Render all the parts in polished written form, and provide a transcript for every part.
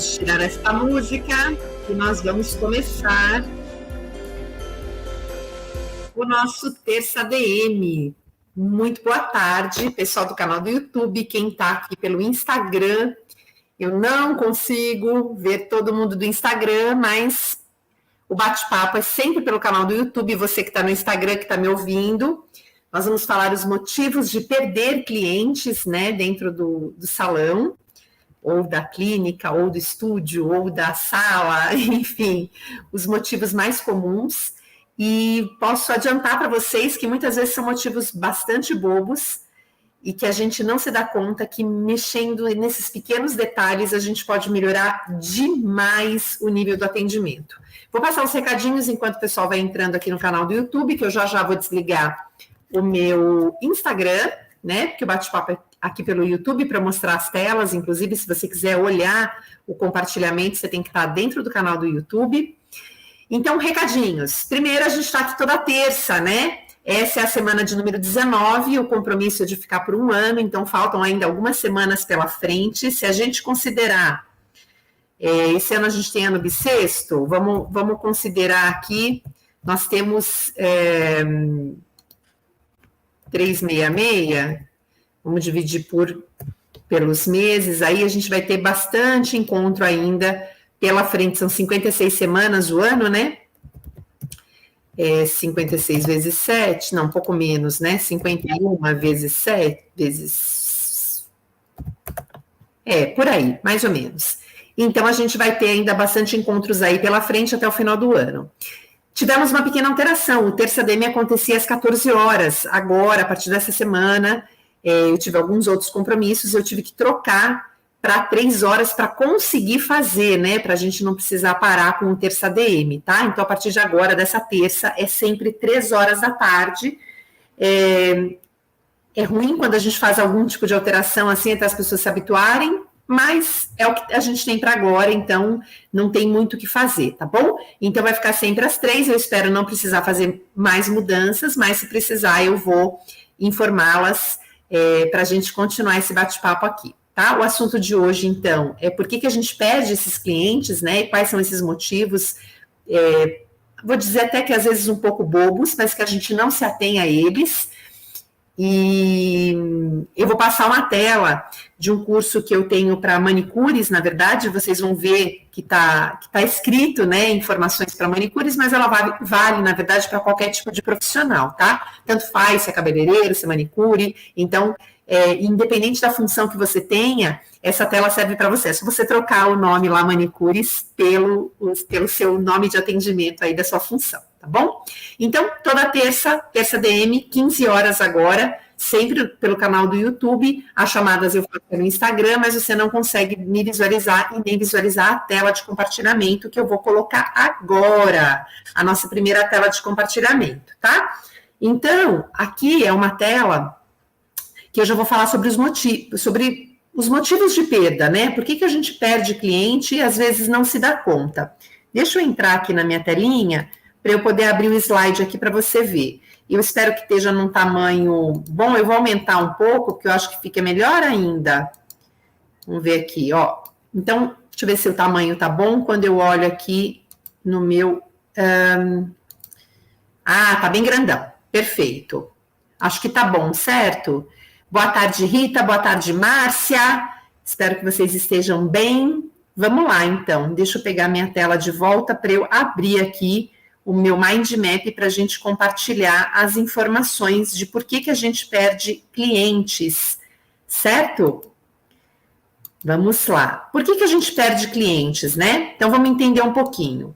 Vamos tirar esta música e nós vamos começar o nosso Terça DM. Muito boa tarde, pessoal do canal do YouTube, quem está aqui pelo Instagram. Eu não consigo ver todo mundo do Instagram, mas o bate-papo é sempre pelo canal do YouTube. Você que está no Instagram, que está me ouvindo, nós vamos falar os motivos de perder clientes, né, dentro do salão, ou da clínica, ou do estúdio, ou da sala, enfim, os motivos mais comuns. E posso adiantar para vocês que muitas vezes são motivos bastante bobos e que a gente não se dá conta que mexendo nesses pequenos detalhes a gente pode melhorar demais o nível do atendimento. Vou passar os recadinhos enquanto o pessoal vai entrando aqui no canal do YouTube, que eu já vou desligar o meu Instagram, né, porque o bate-papo é aqui pelo YouTube para mostrar as telas. Inclusive, se você quiser olhar o compartilhamento, você tem que estar dentro do canal do YouTube. Então, recadinhos. Primeiro, a gente está aqui toda terça, né? Essa é a semana de número 19, o compromisso é de ficar por um ano, então faltam ainda algumas semanas pela frente. Se a gente considerar, esse ano a gente tem ano bissexto, vamos considerar aqui, nós temos 366, vamos dividir pelos meses, aí a gente vai ter bastante encontro ainda pela frente. São 56 semanas o ano, né? 56 vezes 7, não, um pouco menos, né? 51 vezes 7, por aí, mais ou menos. Então, a gente vai ter ainda bastante encontros aí pela frente até o final do ano. Tivemos uma pequena alteração, o Terça DM acontecia às 14 horas, agora, a partir dessa semana, eu tive alguns outros compromissos, eu tive que trocar para 3 horas para conseguir fazer, né, para a gente não precisar parar com o Terça DM, tá? Então, a partir de agora, dessa terça, é sempre 3 horas da tarde. É ruim quando a gente faz algum tipo de alteração assim, até as pessoas se habituarem, mas é o que a gente tem para agora, então não tem muito o que fazer, tá bom? Então, vai ficar sempre às 3, eu espero não precisar fazer mais mudanças, mas se precisar, eu vou informá-las para a gente continuar esse bate-papo aqui. Tá? O assunto de hoje, então, é por que a gente perde esses clientes, né? E quais são esses motivos, vou dizer até que às vezes um pouco bobos, mas que a gente não se atém a eles. E eu vou passar uma tela de um curso que eu tenho para manicures, na verdade, vocês vão ver que tá escrito, né, informações para manicures, mas ela vale, na verdade, para qualquer tipo de profissional, tá? Tanto faz se é cabeleireiro, se é manicure, então, independente da função que você tenha, essa tela serve para você. É só você trocar o nome lá, manicures, pelo seu nome de atendimento aí da sua função, tá bom? Então, toda terça DM, 15 horas agora, sempre pelo canal do YouTube, as chamadas eu faço no Instagram, mas você não consegue me visualizar e nem visualizar a tela de compartilhamento que eu vou colocar agora, a nossa primeira tela de compartilhamento, tá? Então, aqui é uma tela que eu já vou falar sobre os motivos de perda, né? Por que a gente perde cliente e às vezes não se dá conta? Deixa eu entrar aqui na minha telinha para eu poder abrir o slide aqui para você ver. Eu espero que esteja num tamanho bom, eu vou aumentar um pouco, porque eu acho que fica melhor ainda. Vamos ver aqui, ó. Então, deixa eu ver se o tamanho tá bom, quando eu olho aqui no meu... tá bem grandão, perfeito. Acho que tá bom, certo? Boa tarde, Rita, boa tarde, Márcia. Espero que vocês estejam bem. Vamos lá, então. Deixa eu pegar minha tela de volta para eu abrir aqui o meu mind map para a gente compartilhar as informações de por que a gente perde clientes, certo? Vamos lá. Por que a gente perde clientes, né? Então, vamos entender um pouquinho.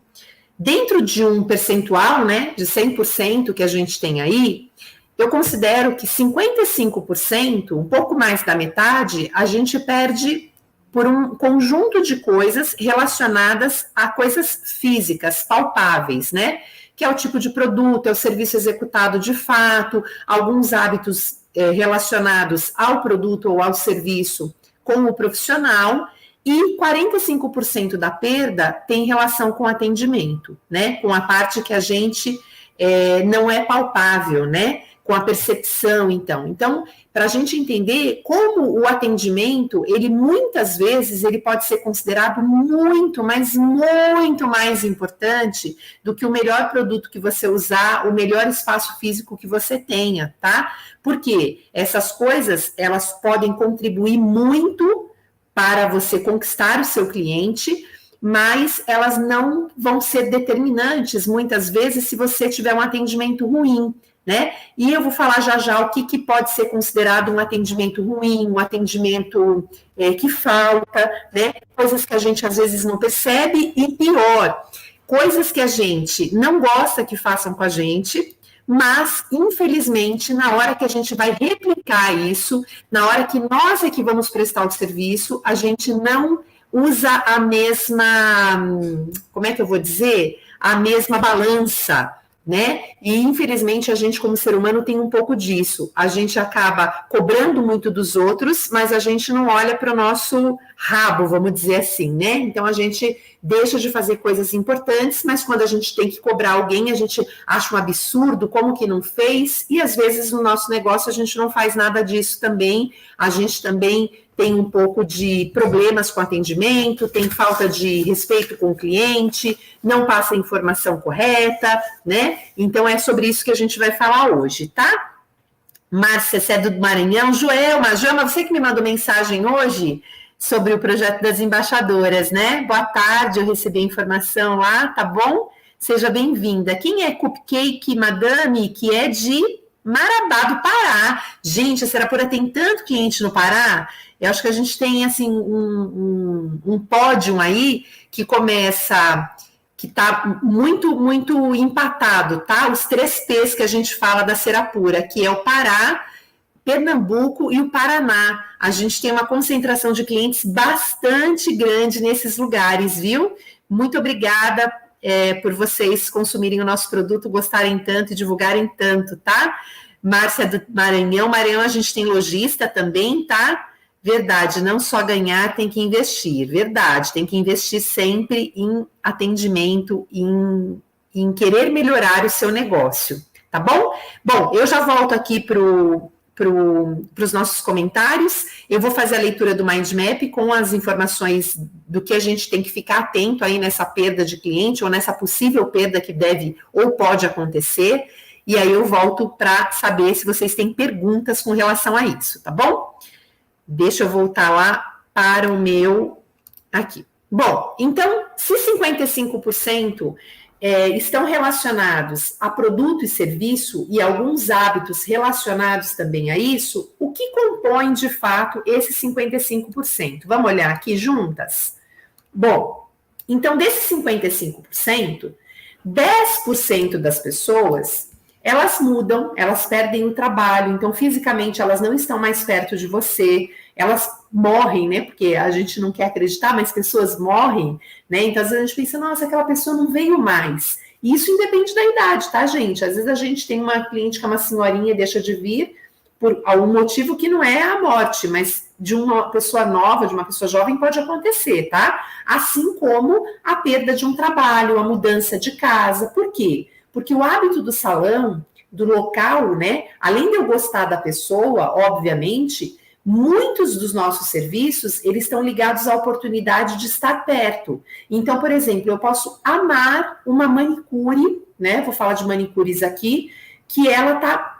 Dentro de um percentual, né, de 100% que a gente tem aí, eu considero que 55%, um pouco mais da metade, a gente perde por um conjunto de coisas relacionadas a coisas físicas, palpáveis, né? Que é o tipo de produto, é o serviço executado de fato, alguns hábitos relacionados ao produto ou ao serviço com o profissional, e 45% da perda tem relação com atendimento, né? Com a parte que a gente não é palpável, né? Com a percepção, então. Então, para a gente entender como o atendimento, ele muitas vezes, ele pode ser considerado muito, mas muito mais importante do que o melhor produto que você usar, o melhor espaço físico que você tenha, tá? Porque essas coisas, elas podem contribuir muito para você conquistar o seu cliente, mas elas não vão ser determinantes, muitas vezes, se você tiver um atendimento ruim, né? E eu vou falar já o que pode ser considerado um atendimento ruim, um atendimento que falta, né? Coisas que a gente às vezes não percebe, e pior, coisas que a gente não gosta que façam com a gente, mas, infelizmente, na hora que a gente vai replicar isso, na hora que nós é que vamos prestar o serviço, a gente não usa a mesma, como é que eu vou dizer? A mesma balança, né? E infelizmente a gente como ser humano tem um pouco disso. A gente acaba cobrando muito dos outros, mas a gente não olha para o nosso rabo, vamos dizer assim, né? Então a gente deixa de fazer coisas importantes, mas quando a gente tem que cobrar alguém, a gente acha um absurdo, como que não fez? E às vezes no nosso negócio a gente não faz nada disso também. A gente também tem um pouco de problemas com atendimento, tem falta de respeito com o cliente, não passa a informação correta, né? Então, é sobre isso que a gente vai falar hoje, tá? Márcia, você é do Maranhão. Joelma, você que me mandou mensagem hoje sobre o projeto das embaixadoras, né? Boa tarde, eu recebi a informação lá, tá bom? Seja bem-vinda. Quem é Cupcake Madame, que é de Marabá do Pará? Gente, a Serapura tem tanto cliente no Pará. Eu acho que a gente tem, assim, um pódio aí que começa, que está muito, muito empatado, tá? Os 3 P's que a gente fala da Serapura, que é o Pará, Pernambuco e o Paraná. A gente tem uma concentração de clientes bastante grande nesses lugares, viu? Muito obrigada por vocês consumirem o nosso produto, gostarem tanto e divulgarem tanto, tá? Márcia do Maranhão. Maranhão a gente tem lojista também, tá? Verdade, não só ganhar, tem que investir. Verdade, tem que investir sempre em atendimento, em querer melhorar o seu negócio, tá bom? Bom, eu já volto aqui para os nossos comentários. Eu vou fazer a leitura do Mind Map com as informações do que a gente tem que ficar atento aí nessa perda de cliente ou nessa possível perda que deve ou pode acontecer. e aí eu volto para saber se vocês têm perguntas com relação a isso, tá bom? Deixa eu voltar lá para o meu aqui. Bom, então, se 55% estão relacionados a produto e serviço e alguns hábitos relacionados também a isso, o que compõe de fato esses 55%? Vamos olhar aqui juntas? Bom, então desses 55%, 10% das pessoas, elas mudam, elas perdem o trabalho, então fisicamente elas não estão mais perto de você, elas morrem, né? Porque a gente não quer acreditar, mas pessoas morrem, né? Então às vezes a gente pensa, nossa, aquela pessoa não veio mais. E isso independe da idade, tá, gente? Às vezes a gente tem uma cliente que é uma senhorinha e deixa de vir por algum motivo que não é a morte, mas de uma pessoa nova, de uma pessoa jovem pode acontecer, tá? Assim como a perda de um trabalho, a mudança de casa. Por quê? Porque o hábito do salão, do local, né? Além de eu gostar da pessoa, obviamente, muitos dos nossos serviços, eles estão ligados à oportunidade de estar perto. Então, por exemplo, eu posso amar uma manicure, né? Vou falar de manicures aqui, que ela tá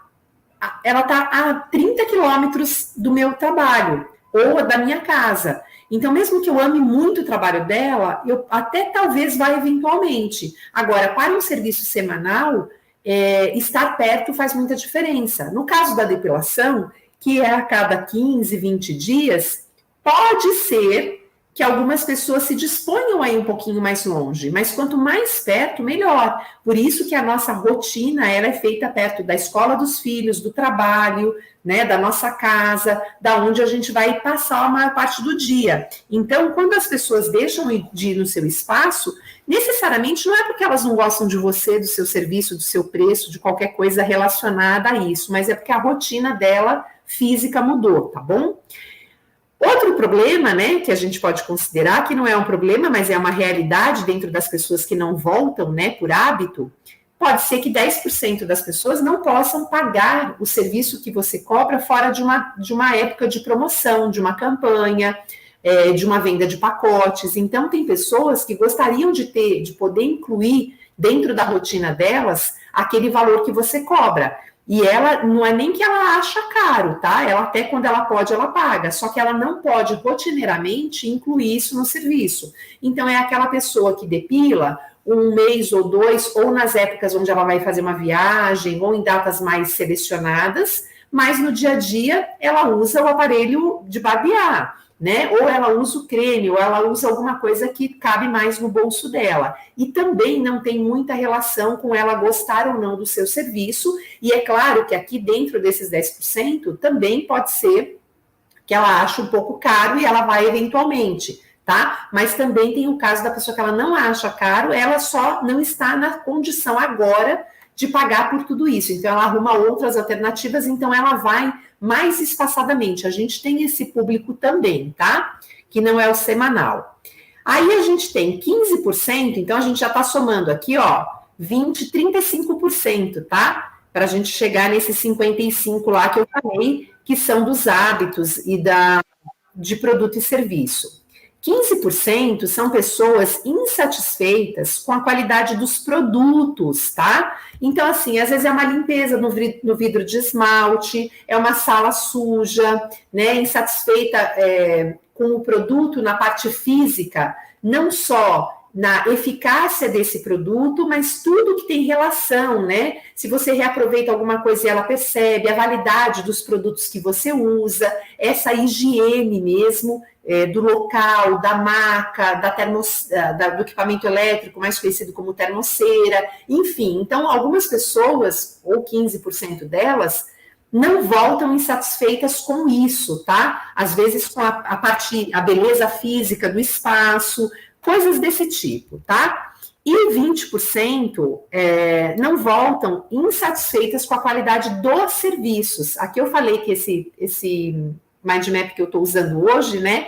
a 30 quilômetros do meu trabalho, ou da minha casa. Então, mesmo que eu ame muito o trabalho dela, eu até talvez vá eventualmente. Agora, para um serviço semanal, estar perto faz muita diferença. No caso da depilação, que é a cada 15, 20 dias, pode ser que algumas pessoas se disponham a ir um pouquinho mais longe, mas quanto mais perto, melhor. Por isso que a nossa rotina, ela é feita perto da escola dos filhos, do trabalho, né, da nossa casa, da onde a gente vai passar a maior parte do dia. Então, quando as pessoas deixam de ir no seu espaço, necessariamente não é porque elas não gostam de você, do seu serviço, do seu preço, de qualquer coisa relacionada a isso, mas é porque a rotina dela física mudou, tá bom? Outro problema, né, que a gente pode considerar, que não é um problema, mas é uma realidade dentro das pessoas que não voltam, né, por hábito, pode ser que 10% das pessoas não possam pagar o serviço que você cobra fora de uma época de promoção, de uma campanha, de uma venda de pacotes. Então, tem pessoas que gostariam de poder incluir dentro da rotina delas aquele valor que você cobra. E ela, não é nem que ela acha caro, tá? Ela até quando ela pode, ela paga. Só que ela não pode rotineiramente incluir isso no serviço. Então, é aquela pessoa que depila um mês ou dois, ou nas épocas onde ela vai fazer uma viagem, ou em datas mais selecionadas, mas no dia a dia ela usa o aparelho de barbear, né? Ou ela usa o creme, ou ela usa alguma coisa que cabe mais no bolso dela. E também não tem muita relação com ela gostar ou não do seu serviço. E é claro que aqui dentro desses 10% também pode ser que ela ache um pouco caro e ela vai eventualmente, tá? Mas também tem o caso da pessoa que ela não acha caro, ela só não está na condição agora de pagar por tudo isso. Então, ela arruma outras alternativas, então ela vai mais espaçadamente. A gente tem esse público também, tá? Que não é o semanal. Aí a gente tem 15%, então a gente já está somando aqui, ó, 20, 35%, tá? Para a gente chegar nesses 55% lá que eu falei, que são dos hábitos e de produto e serviço. 15% são pessoas insatisfeitas com a qualidade dos produtos, tá? Então, assim, às vezes é uma limpeza no vidro de esmalte, é uma sala suja, né? Insatisfeita com o produto na parte física, não só na eficácia desse produto, mas tudo que tem relação, né? Se você reaproveita alguma coisa e ela percebe, a validade dos produtos que você usa, essa higiene mesmo, do local, da marca, do equipamento elétrico, mais conhecido como termoceira, enfim. Então, algumas pessoas, ou 15% delas, não voltam insatisfeitas com isso, tá? Às vezes com a beleza física do espaço, coisas desse tipo, tá? E 20% não voltam insatisfeitas com a qualidade dos serviços. Aqui eu falei que esse mind map que eu estou usando hoje, né?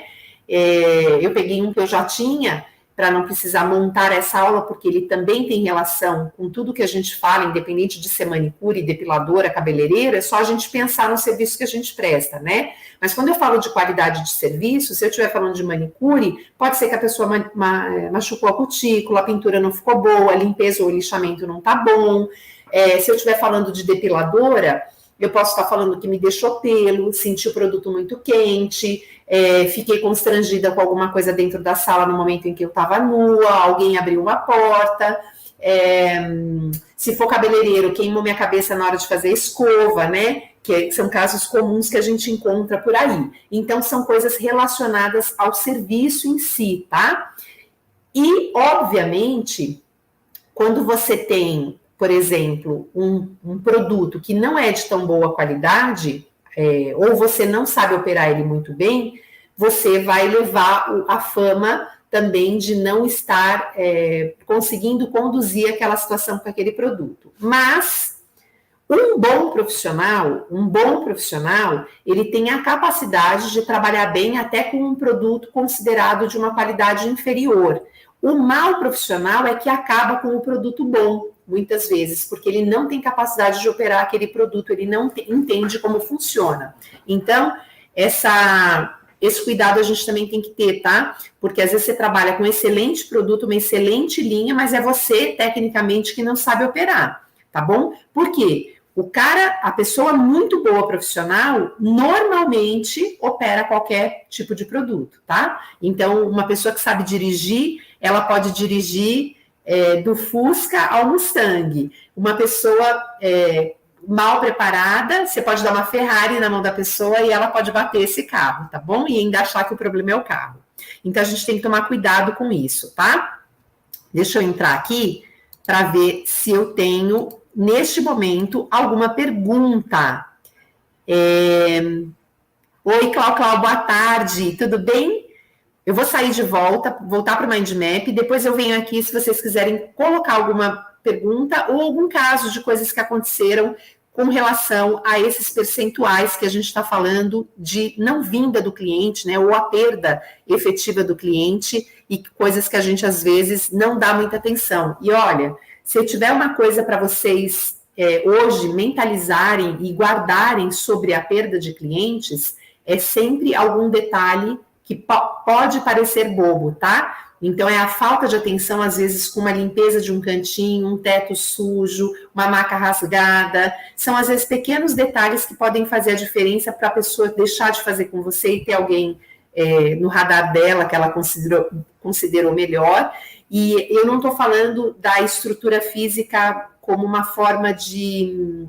Eu peguei um que eu já tinha, para não precisar montar essa aula, porque ele também tem relação com tudo que a gente fala, independente de ser manicure, depiladora, cabeleireira, é só a gente pensar no serviço que a gente presta, né? Mas quando eu falo de qualidade de serviço, se eu estiver falando de manicure, pode ser que a pessoa machucou a cutícula, a pintura não ficou boa, a limpeza ou o lixamento não tá bom. Se eu estiver falando de depiladora, eu posso estar falando que me deixou pelo, senti o produto muito quente, fiquei constrangida com alguma coisa dentro da sala no momento em que eu estava nua, alguém abriu uma porta, se for cabeleireiro, queimou minha cabeça na hora de fazer escova, né? Que são casos comuns que a gente encontra por aí. Então, são coisas relacionadas ao serviço em si, tá? E, obviamente, quando você tem, por exemplo, um produto que não é de tão boa qualidade, ou você não sabe operar ele muito bem, você vai levar a fama também de não estar conseguindo conduzir aquela situação com aquele produto. Mas um bom profissional, ele tem a capacidade de trabalhar bem até com um produto considerado de uma qualidade inferior. O mau profissional é que acaba com o produto bom, muitas vezes, porque ele não tem capacidade de operar aquele produto, ele não entende como funciona. Então, esse cuidado a gente também tem que ter, tá? Porque às vezes você trabalha com um excelente produto, uma excelente linha, mas é você, tecnicamente, que não sabe operar, tá bom? Por quê? A pessoa muito boa profissional, normalmente opera qualquer tipo de produto, tá? Então, uma pessoa que sabe dirigir, ela pode dirigir do Fusca ao Mustang. Uma pessoa mal preparada, você pode dar uma Ferrari na mão da pessoa e ela pode bater esse carro, tá bom? E ainda achar que o problema é o carro. Então, a gente tem que tomar cuidado com isso, tá? Deixa eu entrar aqui para ver se eu tenho, neste momento, alguma pergunta. Oi, Clau, boa tarde, tudo bem? Eu vou sair de voltar para o MindMap, depois eu venho aqui se vocês quiserem colocar alguma pergunta ou algum caso de coisas que aconteceram com relação a esses percentuais que a gente está falando de não vinda do cliente, né, ou a perda efetiva do cliente e coisas que a gente às vezes não dá muita atenção. E olha, se eu tiver uma coisa para vocês hoje mentalizarem e guardarem sobre a perda de clientes, é sempre algum detalhe que pode parecer bobo, tá? Então, é a falta de atenção, às vezes, com uma limpeza de um cantinho, um teto sujo, uma maca rasgada. São, às vezes, pequenos detalhes que podem fazer a diferença para a pessoa deixar de fazer com você e ter alguém no radar dela que ela considerou melhor. E eu não estou falando da estrutura física como uma forma de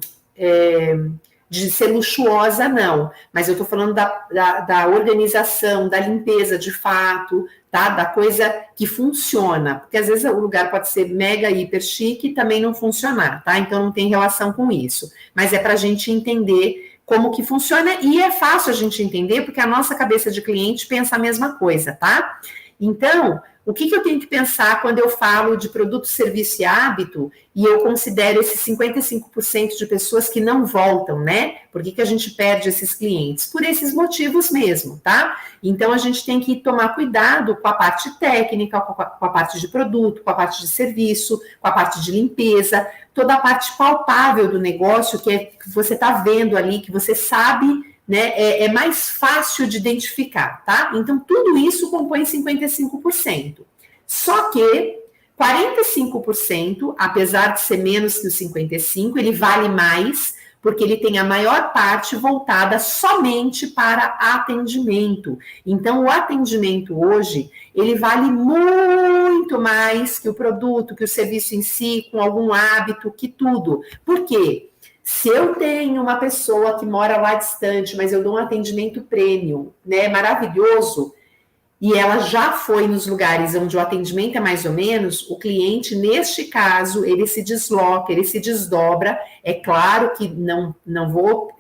ser luxuosa, não, mas eu estou falando da organização, da limpeza de fato, tá? Da coisa que funciona, porque às vezes o lugar pode ser mega, hiper chique e também não funcionar, tá? Então não tem relação com isso, mas é para a gente entender como que funciona e é fácil a gente entender porque a nossa cabeça de cliente pensa a mesma coisa, tá? Então, o que eu tenho que pensar quando eu falo de produto, serviço e hábito e eu considero esses 55% de pessoas que não voltam, né? Por que a gente perde esses clientes? Por esses motivos mesmo, tá? Então, a gente tem que tomar cuidado com a parte técnica, com a parte de produto, com a parte de serviço, com a parte de limpeza, toda a parte palpável do negócio que você está vendo ali, que você sabe, né, é mais fácil de identificar, tá? Então, tudo isso compõe 55%. Só que 45%, apesar de ser menos que os 55%, ele vale mais, porque ele tem a maior parte voltada somente para atendimento. Então, o atendimento hoje, ele vale muito mais que o produto, que o serviço em si, com algum hábito, que tudo. Por quê? Se eu tenho uma pessoa que mora lá distante, mas eu dou um atendimento premium, né, maravilhoso, e ela já foi nos lugares onde o atendimento é mais ou menos, o cliente, neste caso, ele se desloca, ele se desdobra. É claro que não vou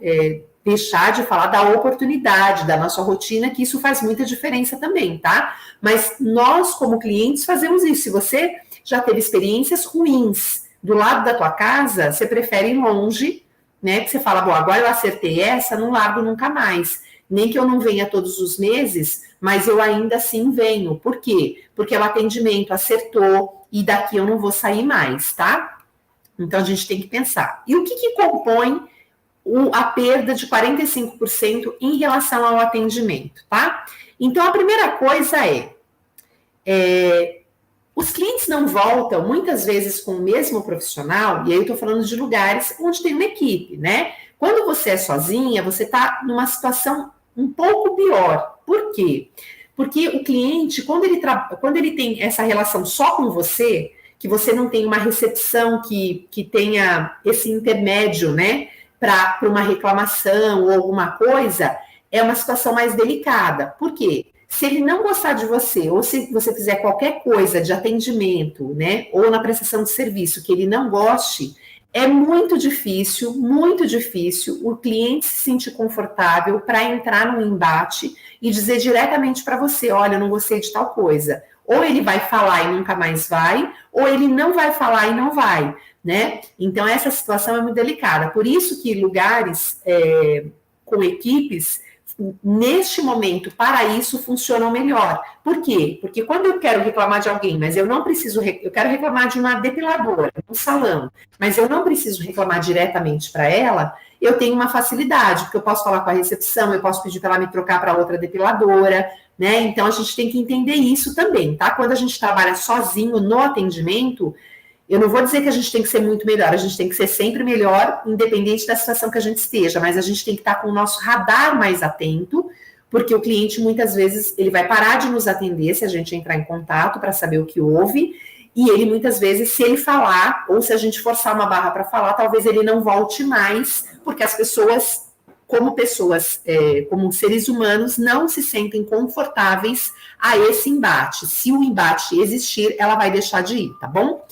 deixar de falar da oportunidade, da nossa rotina, que isso faz muita diferença também, tá? Mas nós, como clientes, fazemos isso. Se você já teve experiências ruins do lado da tua casa, você prefere ir longe, né? Que você fala, bom, agora eu acertei essa, não largo nunca mais. Nem que eu não venha todos os meses, mas eu ainda assim venho. Por quê? Porque o atendimento acertou e daqui eu não vou sair mais, tá? Então a gente tem que pensar. E o que compõe a perda de 45% em relação ao atendimento, tá? Então a primeira coisa os clientes não voltam muitas vezes com o mesmo profissional, e aí eu estou falando de lugares onde tem uma equipe, né? Quando você é sozinha, você está numa situação um pouco pior. Por quê? Porque o cliente, quando ele tem essa relação só com você, que você não tem uma recepção que tenha esse intermédio, né, para uma reclamação ou alguma coisa, é uma situação mais delicada. Por quê? Se ele não gostar de você, ou se você fizer qualquer coisa de atendimento, né, ou na prestação de serviço que ele não goste, é muito difícil o cliente se sentir confortável para entrar no embate e dizer diretamente para você, olha, eu não gostei de tal coisa. Ou ele vai falar e nunca mais vai, ou ele não vai falar e não vai, né? Então, essa situação é muito delicada. Por isso que lugares com equipes, neste momento, para isso, funcionam melhor. Por quê? Porque quando eu quero reclamar de alguém, mas eu não preciso, eu quero reclamar de uma depiladora, um salão, mas eu não preciso reclamar diretamente para ela, eu tenho uma facilidade, porque eu posso falar com a recepção, eu posso pedir para ela me trocar para outra depiladora, né? Então, a gente tem que entender isso também, tá? Quando a gente trabalha sozinho no atendimento, eu não vou dizer que a gente tem que ser muito melhor, a gente tem que ser sempre melhor, independente da situação que a gente esteja, mas a gente tem que estar com o nosso radar mais atento, porque o cliente, muitas vezes, ele vai parar de nos atender se a gente entrar em contato para saber o que houve, e ele, muitas vezes, se ele falar, ou se a gente forçar uma barra para falar, talvez ele não volte mais, porque as pessoas, como seres humanos, não se sentem confortáveis a esse embate. Se o embate existir, ela vai deixar de ir, tá bom?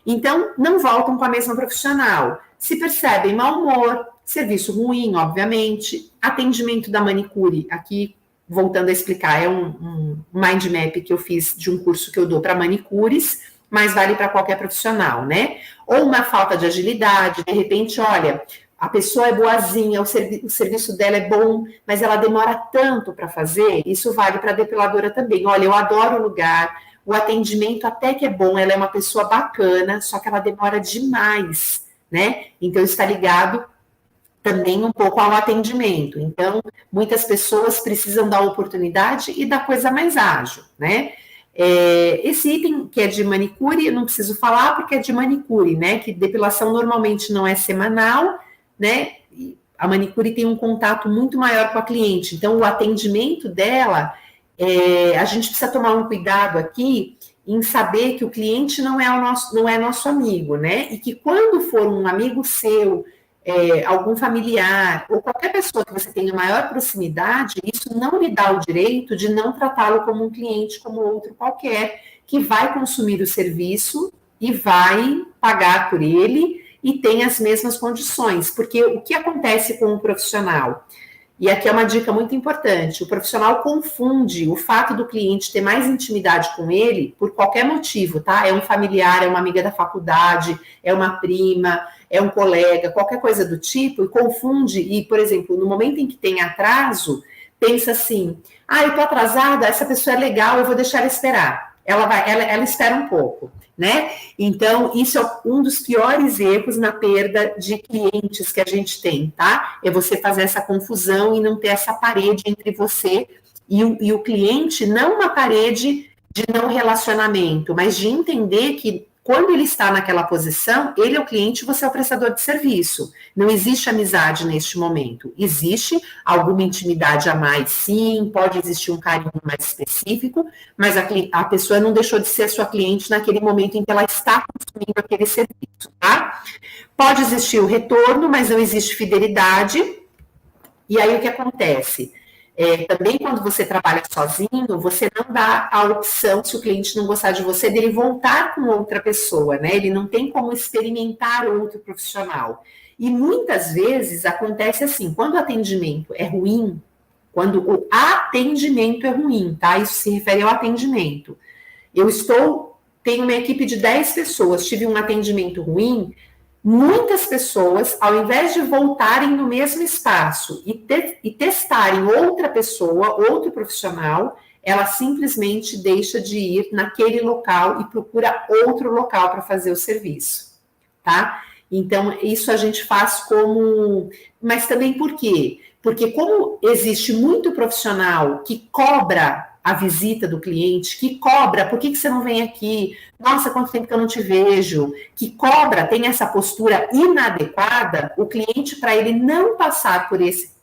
Então, não voltam com a mesma profissional. Se percebem mau humor, serviço ruim, obviamente, atendimento da manicure, aqui, voltando a explicar, é um mind map que eu fiz de um curso que eu dou para manicures, mas vale para qualquer profissional, né? Ou uma falta de agilidade, de repente, olha, a pessoa é boazinha, o serviço dela é bom, mas ela demora tanto para fazer, isso vale para a depiladora também. Olha, eu adoro o lugar, o atendimento até que é bom, ela é uma pessoa bacana, só que ela demora demais, né? Então, está ligado também um pouco ao atendimento. Então, muitas pessoas precisam da oportunidade e da coisa mais ágil, né? Esse item que é de manicure, eu não preciso falar porque é de manicure, né? Que depilação normalmente não é semanal, né? A manicure tem um contato muito maior com a cliente, então o atendimento dela, a gente precisa tomar um cuidado aqui em saber que o cliente não é nosso amigo, né? E que quando for um amigo seu, algum familiar, ou qualquer pessoa que você tenha maior proximidade, isso não lhe dá o direito de não tratá-lo como um cliente, como outro qualquer, que vai consumir o serviço e vai pagar por ele e tem as mesmas condições. Porque o que acontece com o profissional? E aqui é uma dica muito importante, o profissional confunde o fato do cliente ter mais intimidade com ele por qualquer motivo, tá? É um familiar, é uma amiga da faculdade, é uma prima, é um colega, qualquer coisa do tipo, e confunde, e, por exemplo, no momento em que tem atraso, pensa assim, eu tô atrasada, essa pessoa é legal, eu vou deixar ela esperar. Ela espera um pouco, né? Então, isso é um dos piores erros na perda de clientes que a gente tem, tá? É você fazer essa confusão e não ter essa parede entre você e o cliente, não uma parede de não relacionamento, mas de entender que quando ele está naquela posição, ele é o cliente, você é o prestador de serviço. Não existe amizade neste momento. Existe alguma intimidade a mais, sim, pode existir um carinho mais específico, mas a pessoa não deixou de ser sua cliente naquele momento em que ela está consumindo aquele serviço, tá? Pode existir o retorno, mas não existe fidelidade. E aí o que acontece? Também quando você trabalha sozinho, você não dá a opção, se o cliente não gostar de você, dele voltar com outra pessoa, né? Ele não tem como experimentar outro profissional. E muitas vezes acontece assim, quando o atendimento é ruim, quando o atendimento é ruim, tá? Isso se refere ao atendimento. Tenho uma equipe de 10 pessoas, tive um atendimento ruim, Muitas pessoas, ao invés de voltarem no mesmo espaço e testarem outra pessoa, outro profissional, ela simplesmente deixa de ir naquele local e procura outro local para fazer o serviço, tá? Então, isso a gente faz como... Mas também por quê? Porque como existe muito profissional que cobra a visita do cliente, que cobra, por que você não vem aqui? Nossa, quanto tempo que eu não te vejo? Que cobra, tem essa postura inadequada, o cliente, para ele não passar por esse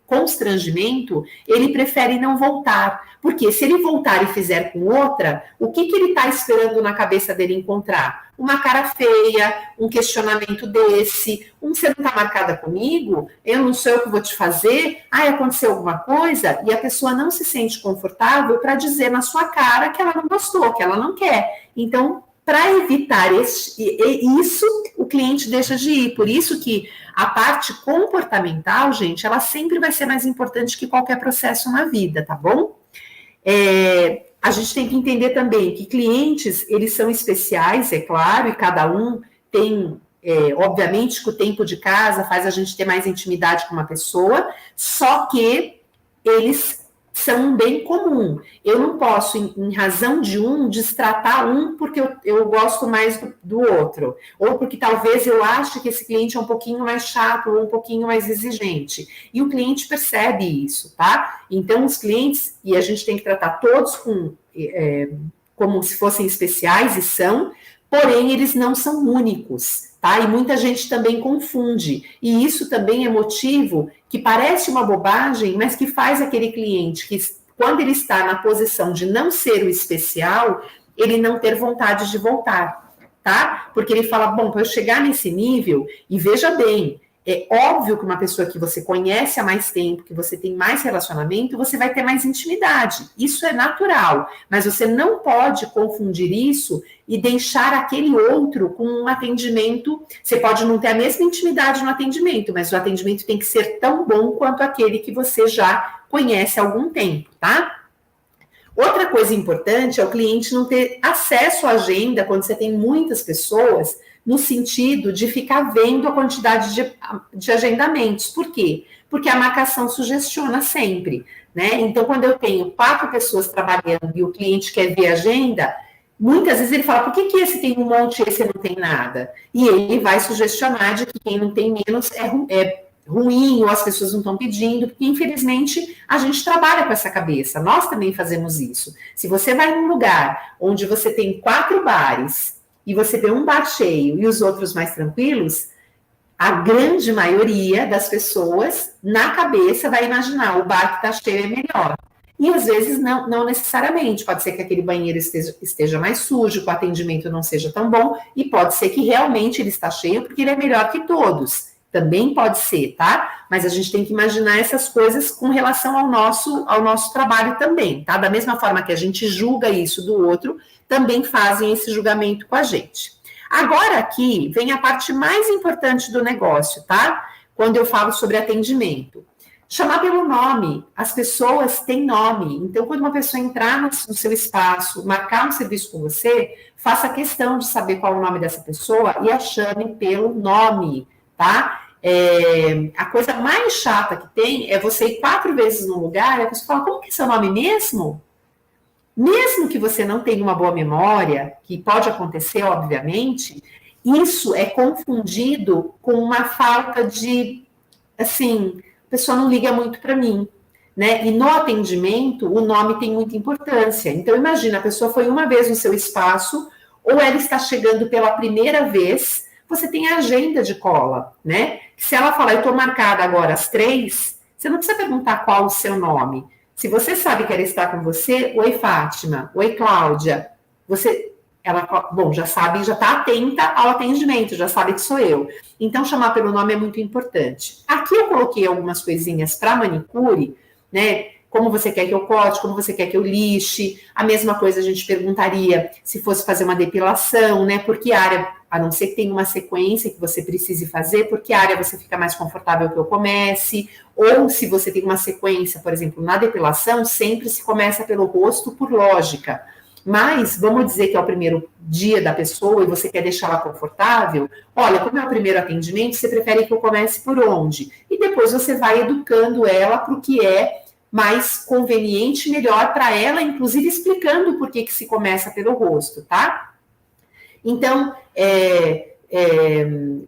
constrangimento, ele prefere não voltar. Porque se ele voltar e fizer com outra, o que ele está esperando na cabeça dele encontrar? Uma cara feia, um questionamento desse, você não está marcada comigo, eu não sou eu que vou te fazer, aconteceu alguma coisa, e a pessoa não se sente confortável para dizer na sua cara que ela não gostou, que ela não quer. Então, para evitar isso, o cliente deixa de ir. Por isso que a parte comportamental, gente, ela sempre vai ser mais importante que qualquer processo na vida, tá bom? A gente tem que entender também que clientes, eles são especiais, é claro, e cada um tem, obviamente, que o tempo de casa faz a gente ter mais intimidade com uma pessoa, só que eles são um bem comum. Eu não posso, em razão de destratar porque eu gosto mais do outro, ou porque talvez eu ache que esse cliente é um pouquinho mais chato ou um pouquinho mais exigente. E o cliente percebe isso, tá? Então, os clientes, e a gente tem que tratar todos como se fossem especiais, e são, porém, eles não são únicos, tá? E muita gente também confunde. E isso também é motivo que parece uma bobagem, mas que faz aquele cliente que, quando ele está na posição de não ser o especial, ele não ter vontade de voltar, tá? Porque ele fala, bom, para eu chegar nesse nível, e veja bem, é óbvio que uma pessoa que você conhece há mais tempo, que você tem mais relacionamento, você vai ter mais intimidade. Isso é natural, mas você não pode confundir isso e deixar aquele outro com um atendimento. Você pode não ter a mesma intimidade no atendimento, mas o atendimento tem que ser tão bom quanto aquele que você já conhece há algum tempo, tá? Outra coisa importante é o cliente não ter acesso à agenda quando você tem muitas pessoas, no sentido de ficar vendo a quantidade de agendamentos. Por quê? Porque a marcação sugestiona sempre, né? Então, quando eu tenho 4 pessoas trabalhando e o cliente quer ver a agenda, muitas vezes ele fala, por que esse tem um monte e esse não tem nada? E ele vai sugestionar de que quem não tem menos é ruim, ou as pessoas não estão pedindo, porque infelizmente a gente trabalha com essa cabeça, nós também fazemos isso. Se você vai num lugar onde você tem 4 bares, e você vê um bar cheio e os outros mais tranquilos, a grande maioria das pessoas, na cabeça, vai imaginar o bar que está cheio é melhor. E às vezes não necessariamente, pode ser que aquele banheiro esteja mais sujo, que o atendimento não seja tão bom, e pode ser que realmente ele está cheio porque ele é melhor que todos. Também pode ser, tá? Mas a gente tem que imaginar essas coisas com relação ao nosso trabalho também, tá? Da mesma forma que a gente julga isso do outro, também fazem esse julgamento com a gente. Agora aqui vem a parte mais importante do negócio, tá? Quando eu falo sobre atendimento. Chamar pelo nome. As pessoas têm nome. Então, quando uma pessoa entrar no seu espaço, marcar um serviço com você, faça questão de saber qual é o nome dessa pessoa e a chame pelo nome, tá? A coisa mais chata que tem é você ir 4 vezes num lugar e a pessoa fala, como que é seu nome mesmo? Mesmo que você não tenha uma boa memória, que pode acontecer, obviamente, isso é confundido com uma falta de, assim, a pessoa não liga muito para mim, né? E no atendimento, o nome tem muita importância. Então, imagina, a pessoa foi uma vez no seu espaço, ou ela está chegando pela primeira vez, você tem a agenda de cola, né? Se ela falar, eu estou marcada agora às 3, você não precisa perguntar qual o seu nome. Se você sabe que ela está com você, oi Fátima, oi Cláudia, ela, já sabe, já está atenta ao atendimento, já sabe que sou eu. Então, chamar pelo nome é muito importante. Aqui eu coloquei algumas coisinhas para manicure, né? Como você quer que eu corte, como você quer que eu lixe. A mesma coisa a gente perguntaria se fosse fazer uma depilação, né? Por que área, a não ser que tenha uma sequência que você precise fazer, por que área você fica mais confortável que eu comece? Ou se você tem uma sequência, por exemplo, na depilação, sempre se começa pelo rosto por lógica. Mas vamos dizer que é o primeiro dia da pessoa e você quer deixá-la confortável. Olha, como é o primeiro atendimento, você prefere que eu comece por onde? E depois você vai educando ela para o que é mais conveniente, melhor para ela, inclusive explicando por que se começa pelo rosto, tá? Então,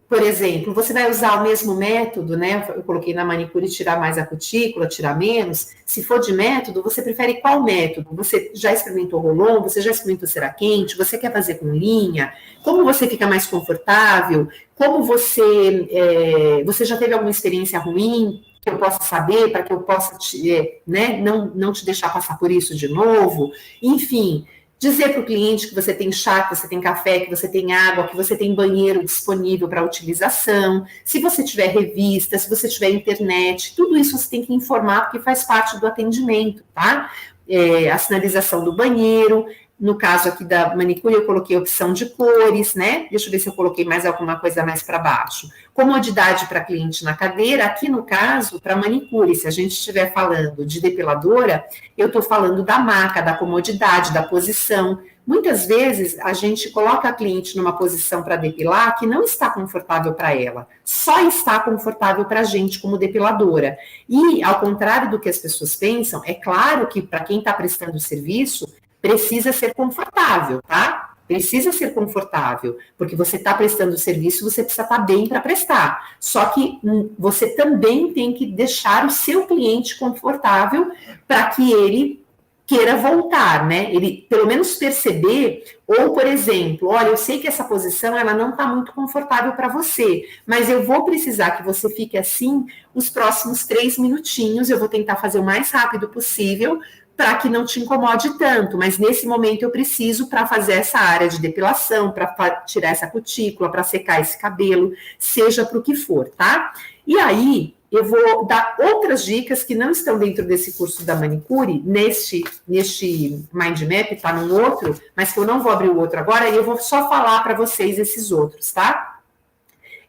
por exemplo, você vai usar o mesmo método, né? Eu coloquei na manicure tirar mais a cutícula, tirar menos. Se for de método, você prefere qual método? Você já experimentou Rolon? Você já experimentou cera quente? Você quer fazer com linha? Como você fica mais confortável? Como você já teve alguma experiência ruim que eu possa saber, para que eu possa não te deixar passar por isso de novo? Enfim, dizer para o cliente que você tem chá, que você tem café, que você tem água, que você tem banheiro disponível para utilização, se você tiver revista, se você tiver internet, tudo isso você tem que informar, porque faz parte do atendimento, tá? A sinalização do banheiro. No caso aqui da manicure, eu coloquei opção de cores, né? Deixa eu ver se eu coloquei mais alguma coisa mais para baixo. Comodidade para cliente na cadeira. Aqui, no caso, para manicure, se a gente estiver falando de depiladora, eu estou falando da maca, da comodidade, da posição. Muitas vezes, a gente coloca a cliente numa posição para depilar que não está confortável para ela. Só está confortável para a gente como depiladora. E, ao contrário do que as pessoas pensam, é claro que para quem está prestando o serviço, precisa ser confortável, tá? Precisa ser confortável, porque você está prestando o serviço, você precisa estar bem para prestar. Só que você também tem que deixar o seu cliente confortável para que ele queira voltar, né? Ele pelo menos perceber, ou, por exemplo, olha, eu sei que essa posição ela não está muito confortável para você, mas eu vou precisar que você fique assim os próximos 3 minutinhos, eu vou tentar fazer o mais rápido possível, para que não te incomode tanto, mas nesse momento eu preciso para fazer essa área de depilação, para tirar essa cutícula, para secar esse cabelo, seja para o que for, tá? E aí, eu vou dar outras dicas que não estão dentro desse curso da manicure, neste Mind Map, tá num outro, mas que eu não vou abrir o outro agora, e eu vou só falar para vocês esses outros, tá?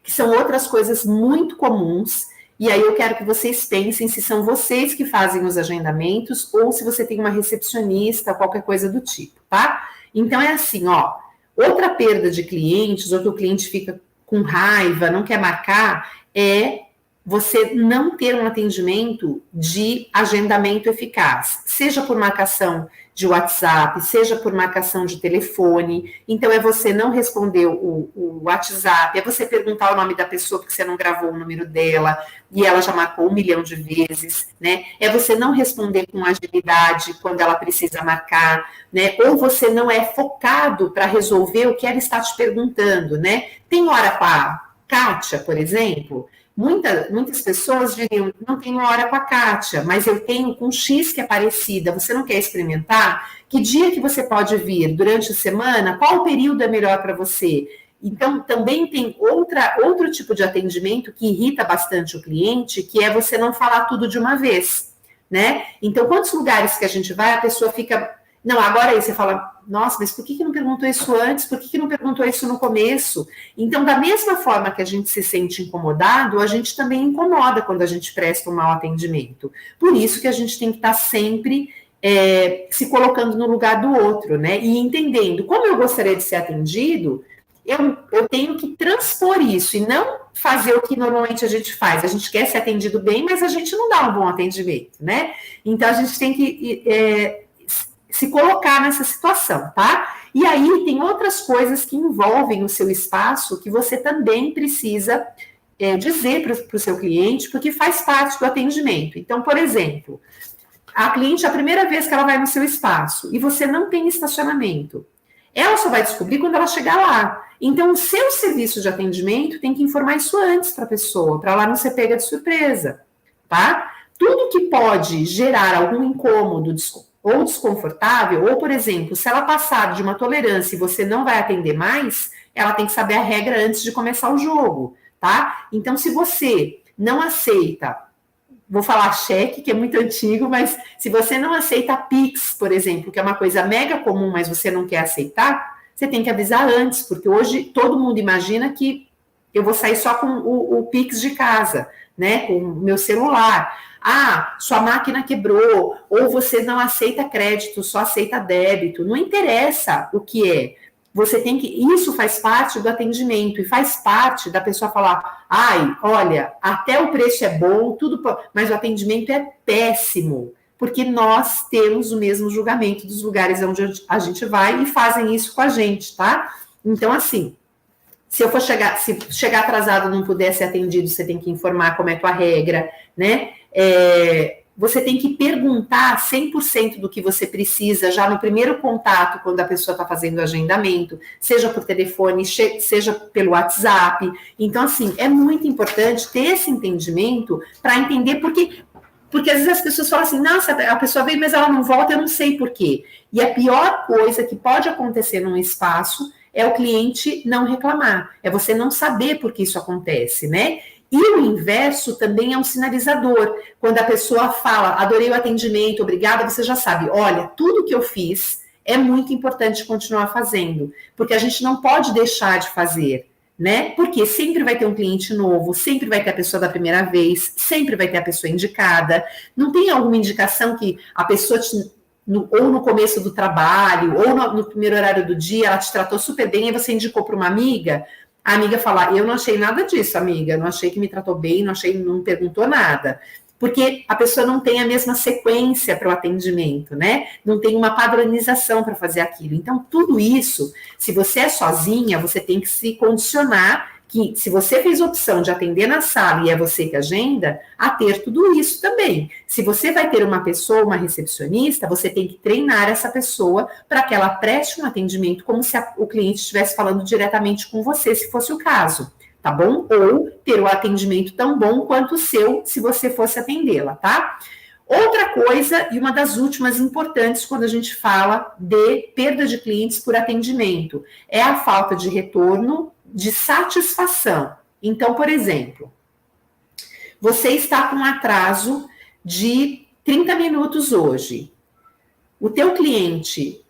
Que são outras coisas muito comuns. E aí eu quero que vocês pensem se são vocês que fazem os agendamentos ou se você tem uma recepcionista, qualquer coisa do tipo, tá? Então é assim, ó, outra perda de clientes, ou que o cliente fica com raiva, não quer marcar, é você não ter um atendimento de agendamento eficaz, seja por marcação de WhatsApp, seja por marcação de telefone. Então, é você não responder o WhatsApp, é você perguntar o nome da pessoa porque você não gravou o número dela e ela já marcou 1 milhão de vezes, né? É você não responder com agilidade quando ela precisa marcar, né? Ou você não é focado para resolver o que ela está te perguntando, né? Tem hora com a Kátia, por exemplo? Muitas pessoas diriam, não tenho hora com a Kátia, mas eu tenho com X que é parecida, você não quer experimentar? Que dia que você pode vir? Durante a semana? Qual período é melhor para você? Então, também tem outro tipo de atendimento que irrita bastante o cliente, que é você não falar tudo de uma vez, né? Então, quantos lugares que a gente vai, a pessoa fica... Não, agora aí você fala, nossa, mas por que não perguntou isso antes? Por que não perguntou isso no começo? Então, da mesma forma que a gente se sente incomodado, a gente também incomoda quando a gente presta um mau atendimento. Por isso que a gente tem que estar sempre se colocando no lugar do outro, né? E entendendo como eu gostaria de ser atendido, eu tenho que transpor isso e não fazer o que normalmente a gente faz. A gente quer ser atendido bem, mas a gente não dá um bom atendimento, né? Então, a gente tem que... se colocar nessa situação, tá? E aí tem outras coisas que envolvem o seu espaço que você também precisa dizer para o seu cliente, porque faz parte do atendimento. Então, por exemplo, a cliente, a primeira vez que ela vai no seu espaço e você não tem estacionamento, ela só vai descobrir quando ela chegar lá. Então, o seu serviço de atendimento tem que informar isso antes para a pessoa, para ela não ser pega de surpresa, tá? Tudo que pode gerar algum incômodo, ou desconfortável, ou, por exemplo, se ela passar de uma tolerância e você não vai atender mais, ela tem que saber a regra antes de começar o jogo, tá? Então, se você não aceita, vou falar cheque, que é muito antigo, mas se você não aceita Pix, por exemplo, que é uma coisa mega comum, mas você não quer aceitar, você tem que avisar antes, porque hoje todo mundo imagina que eu vou sair só com o Pix de casa, né? Com o meu celular. Ah, sua máquina quebrou, ou você não aceita crédito, só aceita débito. Não interessa o que é. Você tem que. Isso faz parte do atendimento e faz parte da pessoa falar: ai, olha, até o preço é bom, tudo, mas o atendimento é péssimo, porque nós temos o mesmo julgamento dos lugares onde a gente vai e fazem isso com a gente, tá? Então, assim, se chegar atrasado e não puder ser atendido, você tem que informar como é a tua regra, né? Você tem que perguntar 100% do que você precisa já no primeiro contato, quando a pessoa está fazendo o agendamento, seja por telefone, seja pelo WhatsApp. Então, assim, é muito importante ter esse entendimento para entender porque às vezes as pessoas falam assim, nossa, a pessoa veio, mas ela não volta, eu não sei por quê. E a pior coisa que pode acontecer num espaço é o cliente não reclamar, é você não saber por que isso acontece, né? E o inverso também é um sinalizador. Quando a pessoa fala, adorei o atendimento, obrigada, você já sabe, olha, tudo que eu fiz é muito importante continuar fazendo, porque a gente não pode deixar de fazer, né? Porque sempre vai ter um cliente novo, sempre vai ter a pessoa da primeira vez, sempre vai ter a pessoa indicada. Não tem alguma indicação que a pessoa ou no começo do trabalho, ou no primeiro horário do dia, ela te tratou super bem e você indicou para uma amiga? A amiga fala, eu não achei nada disso, amiga, não achei que me tratou bem, não perguntou nada. Porque a pessoa não tem a mesma sequência para o atendimento, né? Não tem uma padronização para fazer aquilo. Então, tudo isso, se você é sozinha, você tem que se condicionar que, se você fez a opção de atender na sala e é você que agenda, a ter tudo isso também. Se você vai ter uma pessoa, uma recepcionista, você tem que treinar essa pessoa para que ela preste um atendimento como se o cliente estivesse falando diretamente com você, se fosse o caso, tá bom? Ou ter o atendimento tão bom quanto o seu, se você fosse atendê-la, tá? Outra coisa, e uma das últimas importantes quando a gente fala de perda de clientes por atendimento, é a falta de retorno de satisfação. Então, por exemplo, você está com um atraso de 30 minutos hoje. O teu cliente,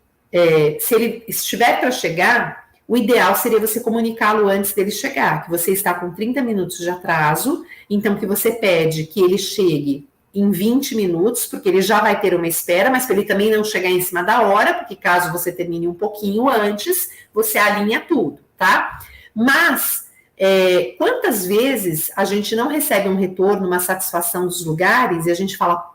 se ele estiver para chegar, o ideal seria você comunicá-lo antes dele chegar, que você está com 30 minutos de atraso, então que você pede que ele chegue em 20 minutos, porque ele já vai ter uma espera, mas para ele também não chegar em cima da hora, porque caso você termine um pouquinho antes, você alinha tudo, tá? Mas, quantas vezes a gente não recebe um retorno, uma satisfação dos lugares, e a gente fala,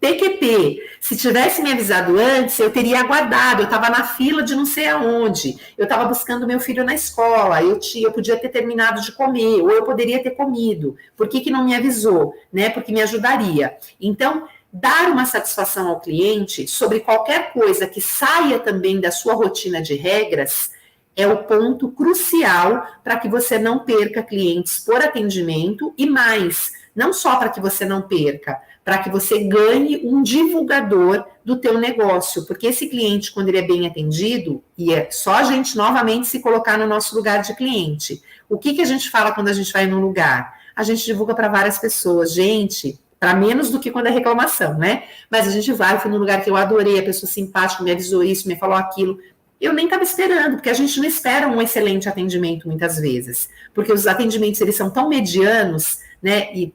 PQP, se tivesse me avisado antes, eu teria aguardado, eu estava na fila de não sei aonde, eu estava buscando meu filho na escola, eu podia ter terminado de comer, ou eu poderia ter comido, por que não me avisou? Né? Porque me ajudaria. Então, dar uma satisfação ao cliente sobre qualquer coisa que saia também da sua rotina de regras, é o ponto crucial para que você não perca clientes por atendimento e mais, não só para que você não perca, para que você ganhe um divulgador do teu negócio, porque esse cliente, quando ele é bem atendido, e é só a gente novamente se colocar no nosso lugar de cliente, o que a gente fala quando a gente vai num lugar? A gente divulga para várias pessoas, gente, para menos do que quando é reclamação, né? Mas a gente vai, fui num lugar que eu adorei, a pessoa simpática me avisou isso, me falou aquilo. Eu nem estava esperando, porque a gente não espera um excelente atendimento muitas vezes, porque os atendimentos eles são tão medianos, né, e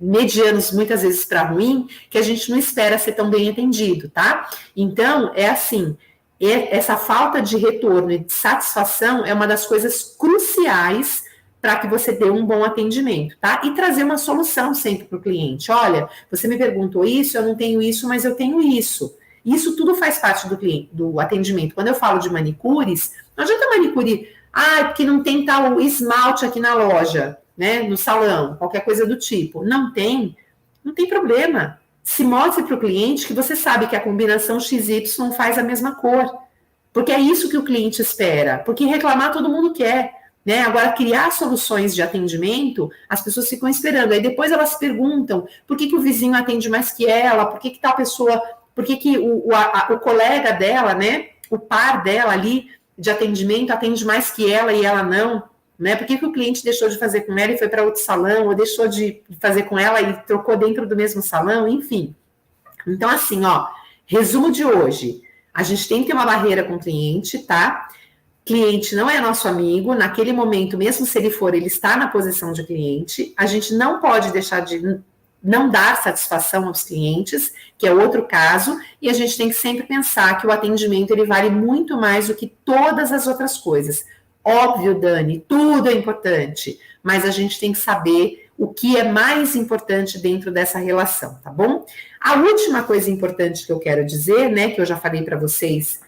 medianos muitas vezes para ruim, que a gente não espera ser tão bem atendido, tá? Então, é assim, essa falta de retorno e de satisfação é uma das coisas cruciais para que você dê um bom atendimento, tá? E trazer uma solução sempre para o cliente. Olha, você me perguntou isso, eu não tenho isso, mas eu tenho isso. Isso tudo faz parte do atendimento. Quando eu falo de manicures, não adianta manicure, porque não tem tal esmalte aqui na loja, né, no salão, qualquer coisa do tipo. Não tem problema. Se mostre para o cliente que você sabe que a combinação XY faz a mesma cor. Porque é isso que o cliente espera. Porque reclamar todo mundo quer. Né? Agora, criar soluções de atendimento, as pessoas ficam esperando. Aí depois elas perguntam por que o vizinho atende mais que ela, por que tal pessoa... Por que o colega dela, né, o par dela ali de atendimento atende mais que ela e ela não, né? Por que o cliente deixou de fazer com ela e foi para outro salão, ou deixou de fazer com ela e trocou dentro do mesmo salão, enfim. Então, assim, resumo de hoje, a gente tem que ter uma barreira com o cliente, tá? Cliente não é nosso amigo, naquele momento, mesmo se ele for, ele está na posição de cliente. A gente não pode deixar de não dar satisfação aos clientes, que é outro caso, e a gente tem que sempre pensar que o atendimento ele vale muito mais do que todas as outras coisas. Óbvio, Dani, tudo é importante, mas a gente tem que saber o que é mais importante dentro dessa relação, tá bom? A última coisa importante que eu quero dizer, né, que eu já falei para vocês,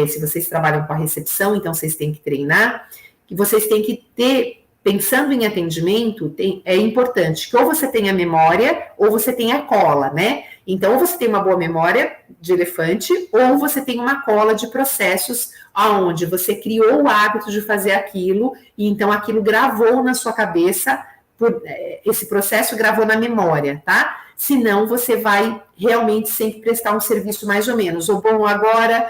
se vocês trabalham com a recepção, então vocês têm que treinar, que vocês têm que ter, pensando em atendimento, é importante que ou você tenha memória ou você tenha cola, né? Então, ou você tem uma boa memória de elefante, ou você tem uma cola de processos onde você criou o hábito de fazer aquilo, e então aquilo gravou na sua cabeça, esse processo gravou na memória, tá? Senão você vai realmente sempre prestar um serviço mais ou menos, ou bom agora,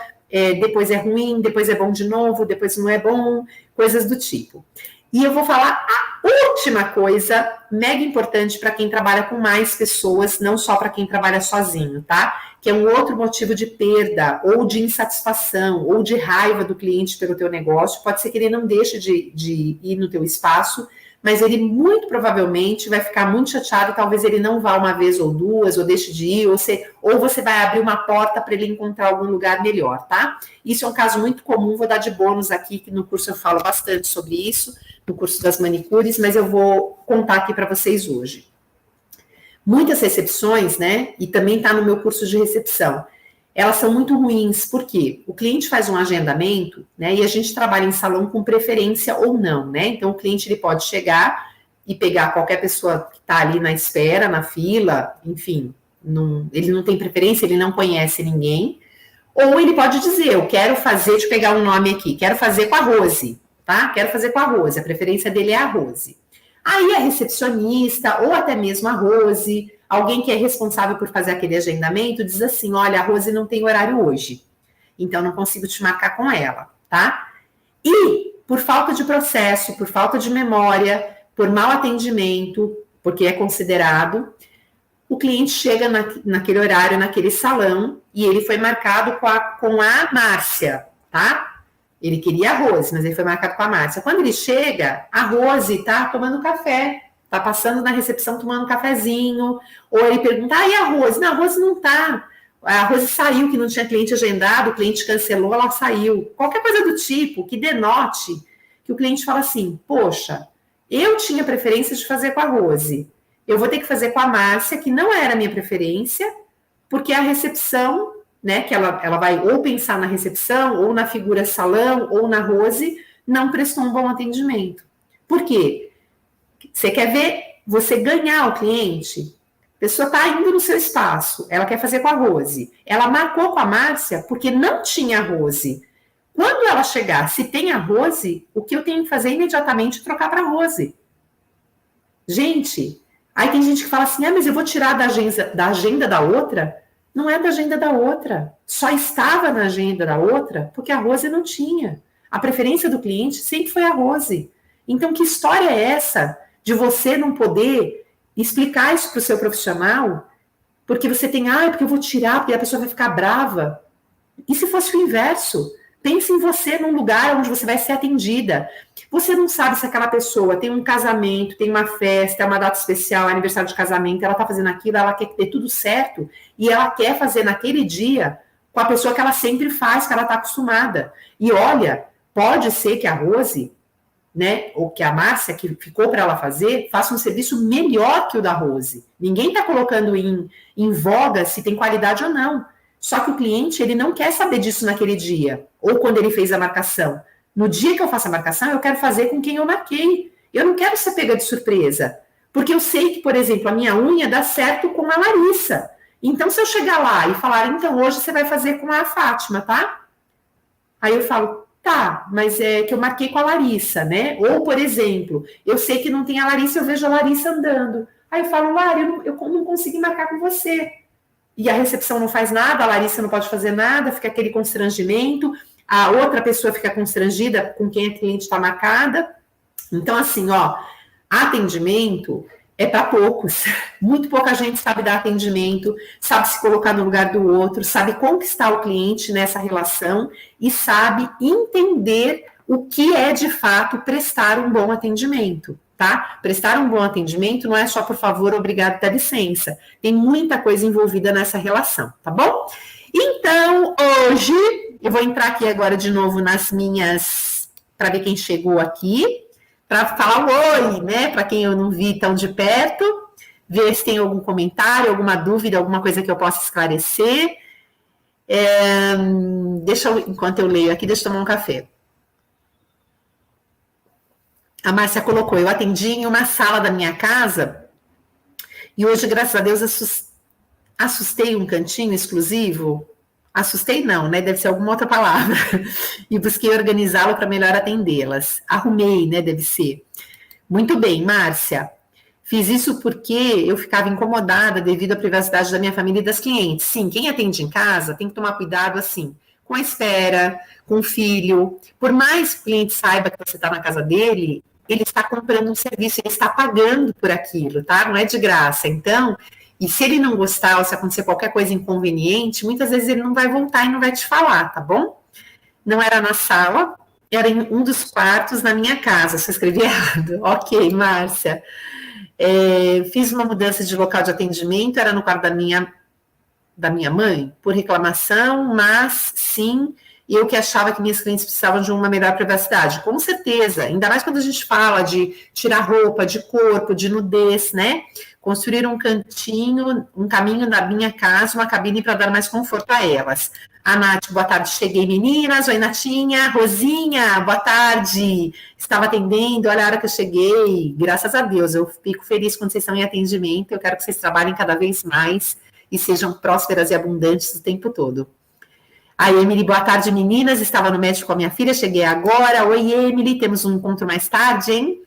depois é ruim, depois é bom de novo, depois não é bom, coisas do tipo. E eu vou falar a última coisa, mega importante para quem trabalha com mais pessoas, não só para quem trabalha sozinho, tá? Que é um outro motivo de perda, ou de insatisfação, ou de raiva do cliente pelo teu negócio. Pode ser que ele não deixe de ir no teu espaço, mas ele muito provavelmente vai ficar muito chateado, talvez ele não vá uma vez ou duas, ou deixe de ir, ou você vai abrir uma porta para ele encontrar algum lugar melhor, tá? Isso é um caso muito comum, vou dar de bônus aqui, que no curso eu falo bastante sobre isso, no curso das manicures, mas eu vou contar aqui para vocês hoje. Muitas recepções, né, e também está no meu curso de recepção, elas são muito ruins, porque o cliente faz um agendamento, né, e a gente trabalha em salão com preferência ou não, né, então o cliente ele pode chegar e pegar qualquer pessoa que está ali na espera, na fila, enfim, ele não tem preferência, ele não conhece ninguém, ou ele pode dizer, eu quero fazer, deixa eu pegar um nome aqui, quero fazer com a Rose, tá, quero fazer com a Rose, a preferência dele é a Rose. Aí a recepcionista, ou até mesmo a Rose, alguém que é responsável por fazer aquele agendamento, diz assim, olha, a Rose não tem horário hoje, então não consigo te marcar com ela, tá? E por falta de processo, por falta de memória, por mau atendimento, porque é considerado, o cliente chega naquele horário, naquele salão, e ele foi marcado com a Márcia, tá? Ele queria a Rose, mas ele foi marcado com a Márcia. Quando ele chega, a Rose tá tomando café, tá passando na recepção tomando um cafezinho, ou ele pergunta, e a Rose? Não, a Rose não tá. A Rose saiu, que não tinha cliente agendado, o cliente cancelou, ela saiu. Qualquer coisa do tipo que denote que o cliente fala assim, poxa, eu tinha preferência de fazer com a Rose, eu vou ter que fazer com a Márcia, que não era a minha preferência, porque a recepção, né, que ela vai ou pensar na recepção, ou na figura salão, ou na Rose, não prestou um bom atendimento. Por quê? Você quer ver você ganhar o cliente? A pessoa está indo no seu espaço, ela quer fazer com a Rose. Ela marcou com a Márcia porque não tinha a Rose. Quando ela chegar, se tem a Rose, o que eu tenho que fazer imediatamente é trocar para a Rose. Gente, aí tem gente que fala assim, mas eu vou tirar da agenda da outra. Não é da agenda da outra, só estava na agenda da outra porque a Rose não tinha. A preferência do cliente sempre foi a Rose. Então, que história é essa de você não poder explicar isso para o seu profissional? Porque você tem, porque eu vou tirar, porque a pessoa vai ficar brava. E se fosse o inverso? Pense em você num lugar onde você vai ser atendida. Você não sabe se aquela pessoa tem um casamento, tem uma festa, é uma data especial, é aniversário de casamento, ela está fazendo aquilo, ela quer ter tudo certo e ela quer fazer naquele dia com a pessoa que ela sempre faz, que ela está acostumada. E olha, pode ser que a Rose, né, ou que a Márcia, que ficou para ela fazer, faça um serviço melhor que o da Rose. Ninguém está colocando em voga se tem qualidade ou não. Só que o cliente, ele não quer saber disso naquele dia, ou quando ele fez a marcação. No dia que eu faço a marcação, eu quero fazer com quem eu marquei. Eu não quero ser pega de surpresa. Porque eu sei que, por exemplo, a minha unha dá certo com a Larissa. Então, se eu chegar lá e falar, então, hoje você vai fazer com a Fátima, tá? Aí eu falo, tá, mas é que eu marquei com a Larissa, né? Ou, por exemplo, eu sei que não tem a Larissa, eu vejo a Larissa andando. Aí eu falo, Lara, eu não consegui marcar com você. E a recepção não faz nada, a Larissa não pode fazer nada, fica aquele constrangimento, a outra pessoa fica constrangida com quem a cliente está marcada. Então, assim, atendimento é para poucos. Muito pouca gente sabe dar atendimento, sabe se colocar no lugar do outro, sabe conquistar o cliente nessa relação e sabe entender o que é, de fato, prestar um bom atendimento, tá? Prestar um bom atendimento não é só por favor, obrigado, dá licença. Tem muita coisa envolvida nessa relação, tá bom? Então, hoje, eu vou entrar aqui agora de novo nas minhas, para ver quem chegou aqui, para falar oi, né? Para quem eu não vi tão de perto, ver se tem algum comentário, alguma dúvida, alguma coisa que eu possa esclarecer. Enquanto eu leio aqui, deixa eu tomar um café. A Márcia colocou, eu atendi em uma sala da minha casa e hoje, graças a Deus, assustei um cantinho exclusivo. Assustei não, né? Deve ser alguma outra palavra. E busquei organizá-lo para melhor atendê-las. Arrumei, né? Deve ser. Muito bem, Márcia. Fiz isso porque eu ficava incomodada devido à privacidade da minha família e das clientes. Sim, quem atende em casa tem que tomar cuidado, assim, com a espera, com o filho. Por mais que o cliente saiba que você está na casa dele, ele está comprando um serviço, ele está pagando por aquilo, tá? Não é de graça. Então, e se ele não gostar ou se acontecer qualquer coisa inconveniente, muitas vezes ele não vai voltar e não vai te falar, tá bom? Não era na sala, era em um dos quartos na minha casa, se eu escrevi errado. Ok, Márcia. Fiz uma mudança de local de atendimento, era no quarto da minha mãe, por reclamação, mas sim, eu que achava que minhas clientes precisavam de uma melhor privacidade. Com certeza, ainda mais quando a gente fala de tirar roupa, de corpo, de nudez, né? Construir um cantinho, um caminho na minha casa, uma cabine para dar mais conforto a elas. A Nath, boa tarde, cheguei, meninas. Oi, Natinha. Rosinha, boa tarde. Estava atendendo, olha a hora que eu cheguei. Graças a Deus, eu fico feliz quando vocês estão em atendimento. Eu quero que vocês trabalhem cada vez mais e sejam prósperas e abundantes o tempo todo. A Emily, boa tarde, meninas. Estava no médico com a minha filha, cheguei agora. Oi, Emily, temos um encontro mais tarde, hein?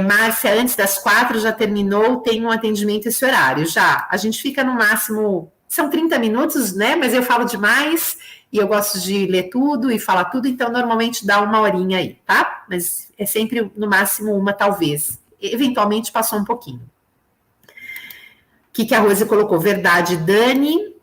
Márcia, antes das 4 já terminou, tem um atendimento esse horário. Já, a gente fica no máximo, são 30 minutos, né? Mas eu falo demais e eu gosto de ler tudo e falar tudo, então normalmente dá uma horinha aí, tá? Mas é sempre no máximo uma, talvez. Eventualmente passou um pouquinho. O que a Rose colocou? Verdade, Dani.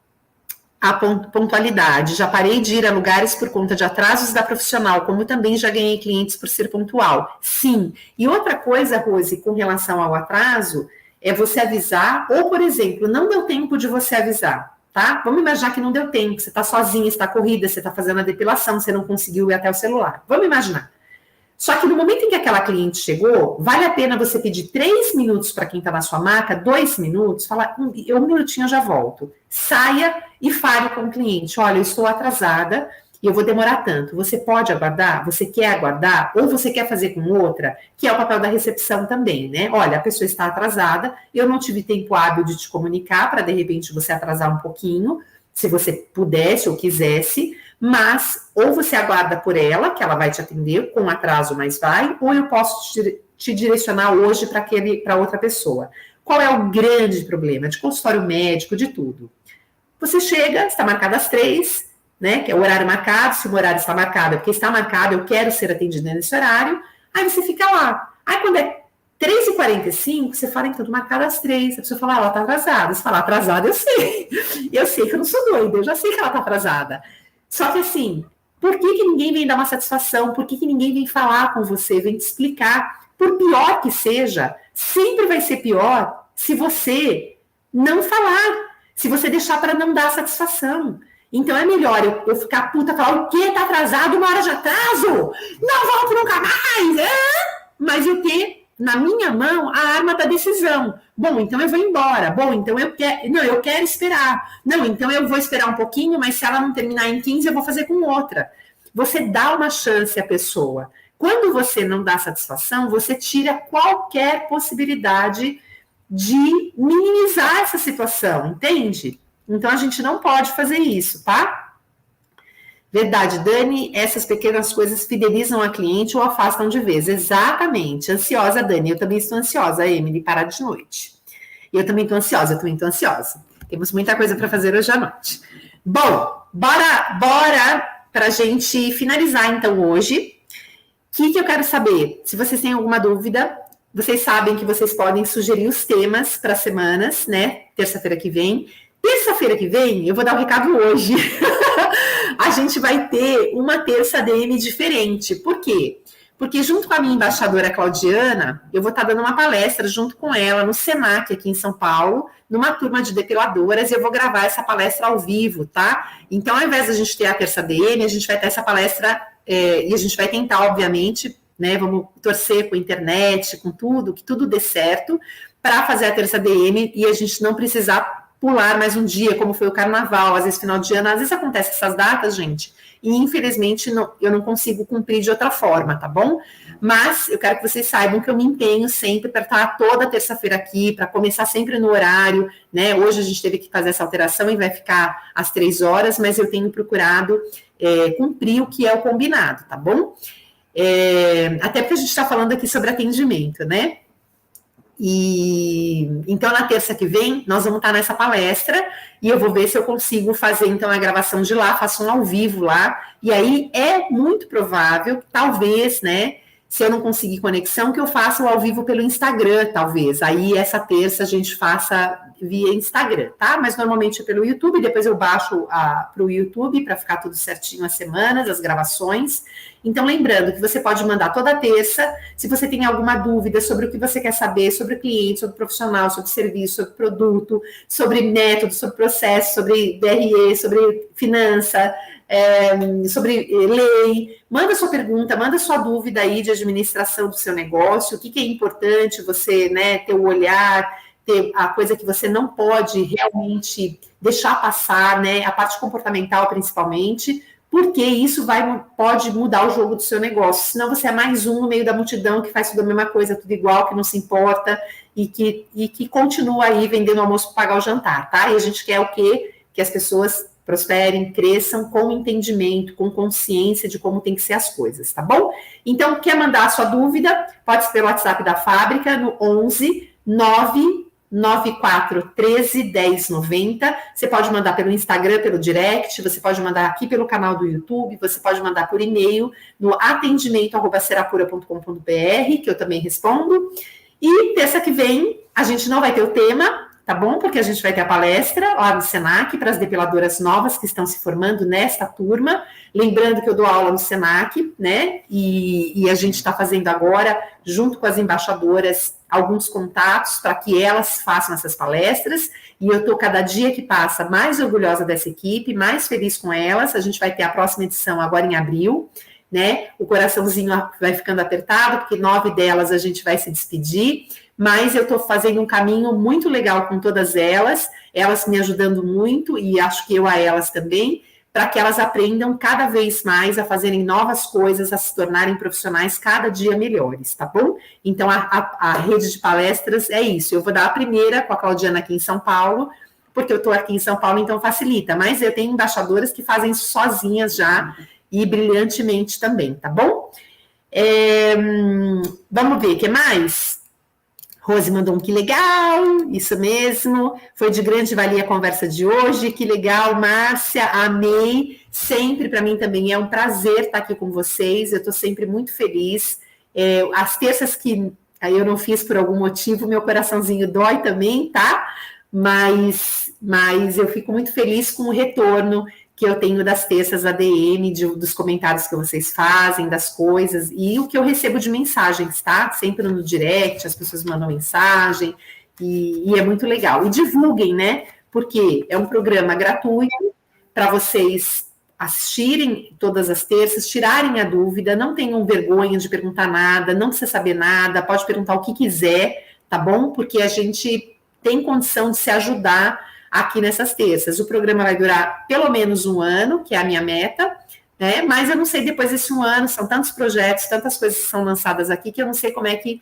A pontualidade. Já parei de ir a lugares por conta de atrasos da profissional, como também já ganhei clientes por ser pontual. Sim. E outra coisa, Rose, com relação ao atraso, é você avisar, ou, por exemplo, não deu tempo de você avisar, tá? Vamos imaginar que não deu tempo, você está sozinha, está corrida, você está fazendo a depilação, você não conseguiu ir até o celular. Vamos imaginar. Só que no momento em que aquela cliente chegou, vale a pena você pedir 3 minutos para quem está na sua maca, 2 minutos, falar, um minutinho eu já volto. Saia e fale com o cliente, olha, eu estou atrasada e eu vou demorar tanto. Você pode aguardar? Você quer aguardar? Ou você quer fazer com outra? Que é o papel da recepção também, né? Olha, a pessoa está atrasada, eu não tive tempo hábil de te comunicar para, de repente, você atrasar um pouquinho, se você pudesse ou quisesse, mas ou você aguarda por ela, que ela vai te atender com atraso, mas vai, ou eu posso te direcionar hoje para outra pessoa. Qual é o grande problema? De consultório médico, de tudo. Você chega, está marcado às 3, né? Que é o horário marcado, se o horário está marcado, é porque está marcado, eu quero ser atendida nesse horário, aí você fica lá. Aí quando é 3h45, você fala, então, marcado às 3. A pessoa fala, ela está atrasada. Você fala, atrasada, eu sei. Eu sei que eu não sou doida, eu já sei que ela está atrasada. Só que assim, por que ninguém vem dar uma satisfação? Por que ninguém vem falar com você, vem te explicar? Por pior que seja, sempre vai ser pior se você não falar, se você deixar para não dar satisfação. Então é melhor eu ficar puta, falar o quê? Tá atrasado, 1 hora de atraso? Não volto nunca mais! Mas eu ter na minha mão a arma da decisão. Bom, então eu vou embora. Bom, então eu quero esperar. Não, então eu vou esperar um pouquinho, mas se ela não terminar em 15, eu vou fazer com outra. Você dá uma chance à pessoa. Quando você não dá satisfação, você tira qualquer possibilidade de minimizar essa situação, entende? Então a gente não pode fazer isso, tá? Verdade, Dani, essas pequenas coisas fidelizam a cliente ou afastam de vez. Exatamente. Ansiosa, Dani. Eu também estou ansiosa, Emily, parar de noite. Eu também estou ansiosa, Temos muita coisa para fazer hoje à noite. Bom, bora para a gente finalizar, então, hoje. O que eu quero saber? Se vocês têm alguma dúvida, vocês sabem que vocês podem sugerir os temas para as semanas, né? Terça-feira que vem. Terça-feira que vem, eu vou dar o recado hoje. a gente vai ter uma terça ADM diferente. Por quê? Porque junto com a minha embaixadora Claudiana, eu vou estar dando uma palestra junto com ela no Senac aqui em São Paulo, numa turma de depiladoras, e eu vou gravar essa palestra ao vivo, tá? Então, ao invés de a gente ter a terça ADM, a gente vai ter essa palestra, e a gente vai tentar, obviamente, né, vamos torcer com a internet, com tudo, que tudo dê certo, para fazer a terça ADM e a gente não precisar pular mais um dia, como foi o carnaval, às vezes final de ano, às vezes acontece essas datas, gente, e infelizmente eu não consigo cumprir de outra forma, tá bom? Mas eu quero que vocês saibam que eu me empenho sempre para estar toda terça-feira aqui, para começar sempre no horário, né? Hoje a gente teve que fazer essa alteração e vai ficar às 3 horas, mas eu tenho procurado cumprir o que é o combinado, tá bom? Até porque a gente está falando aqui sobre atendimento, né? E então na terça que vem nós vamos estar nessa palestra e eu vou ver se eu consigo fazer então a gravação de lá, faço um ao vivo lá, e aí é muito provável, talvez, né, se eu não conseguir conexão, que eu faça o ao vivo pelo Instagram, talvez, aí essa terça a gente faça via Instagram, tá? Mas normalmente é pelo YouTube, depois eu baixo para o YouTube para ficar tudo certinho as semanas, as gravações. Então, lembrando que você pode mandar toda terça, se você tem alguma dúvida sobre o que você quer saber, sobre o cliente, sobre o profissional, sobre o serviço, sobre o produto, sobre método, sobre processo, sobre DRE, sobre finança, sobre lei, manda sua pergunta, manda sua dúvida aí de administração do seu negócio, o que é importante você, né, ter o olhar, ter a coisa que você não pode realmente deixar passar, né, a parte comportamental principalmente, porque isso pode mudar o jogo do seu negócio, senão você é mais um no meio da multidão que faz tudo a mesma coisa, tudo igual, que não se importa e que continua aí vendendo almoço para pagar o jantar, tá? E a gente quer o quê? Que as pessoas prosperem, cresçam com entendimento, com consciência de como tem que ser as coisas, tá bom? Então, quer mandar a sua dúvida? Pode ser pelo WhatsApp da fábrica, no 11 994 13 10 90. Você pode mandar pelo Instagram, pelo direct, você pode mandar aqui pelo canal do YouTube, você pode mandar por e-mail no atendimento@serapura.com.br, que eu também respondo. E terça que vem a gente não vai ter o tema, tá bom? Porque a gente vai ter a palestra lá no Senac para as depiladoras novas que estão se formando nesta turma. Lembrando que eu dou aula no Senac, né? E a gente está fazendo agora, junto com as embaixadoras, alguns contatos para que elas façam essas palestras. E eu estou, cada dia que passa, mais orgulhosa dessa equipe, mais feliz com elas. A gente vai ter a próxima edição agora em abril, né? O coraçãozinho vai ficando apertado, porque 9 delas a gente vai se despedir. Mas eu estou fazendo um caminho muito legal com todas elas me ajudando muito, e acho que eu a elas também, para que elas aprendam cada vez mais a fazerem novas coisas, a se tornarem profissionais cada dia melhores, tá bom? Então, a rede de palestras é isso. Eu vou dar a primeira com a Claudiana aqui em São Paulo, porque eu estou aqui em São Paulo, então facilita. Mas eu tenho embaixadoras que fazem isso sozinhas já, e brilhantemente também, tá bom? Vamos ver, o que mais? Rose mandou um que legal, isso mesmo, foi de grande valia a conversa de hoje, que legal, Márcia, amei, sempre para mim também é um prazer estar aqui com vocês, eu estou sempre muito feliz, as terças que eu não fiz por algum motivo, meu coraçãozinho dói também, tá? Mas eu fico muito feliz com o retorno que eu tenho das terças ADM, dos comentários que vocês fazem, das coisas, e o que eu recebo de mensagens, tá? Sempre no direct, as pessoas mandam mensagem, e é muito legal. E divulguem, né? Porque é um programa gratuito para vocês assistirem todas as terças, tirarem a dúvida, não tenham vergonha de perguntar nada, não precisa saber nada, pode perguntar o que quiser, tá bom? Porque a gente tem condição de se ajudar aqui nessas terças. O programa vai durar pelo menos um ano, que é a minha meta, né? Mas eu não sei depois desse um ano, são tantos projetos, tantas coisas que são lançadas aqui, que eu não sei como é que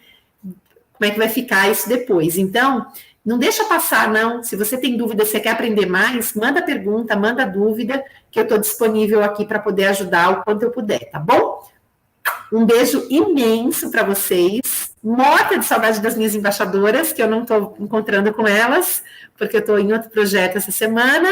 vai ficar isso depois. Então, não deixa passar, não. Se você tem dúvida, você quer aprender mais, manda pergunta, manda dúvida, que eu estou disponível aqui para poder ajudar o quanto eu puder, tá bom? Um beijo imenso para vocês. Morta de saudade das minhas embaixadoras, que eu não estou encontrando com elas, porque eu estou em outro projeto essa semana,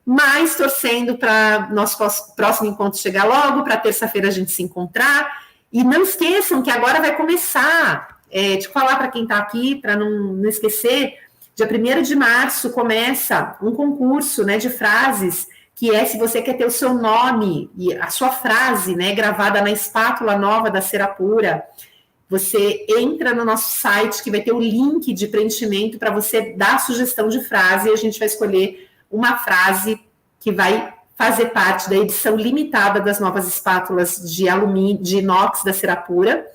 mas torcendo para nosso próximo encontro chegar logo, para terça-feira a gente se encontrar. E não esqueçam que agora vai começar, deixa eu falar para quem está aqui, para não esquecer, dia 1º de março começa um concurso, né, de frases que é se você quer ter o seu nome e a sua frase, né, gravada na espátula nova da Cera Pura. Você entra no nosso site que vai ter o link de preenchimento para você dar a sugestão de frase e a gente vai escolher uma frase que vai fazer parte da edição limitada das novas espátulas de alumínio, de inox da Cera Pura.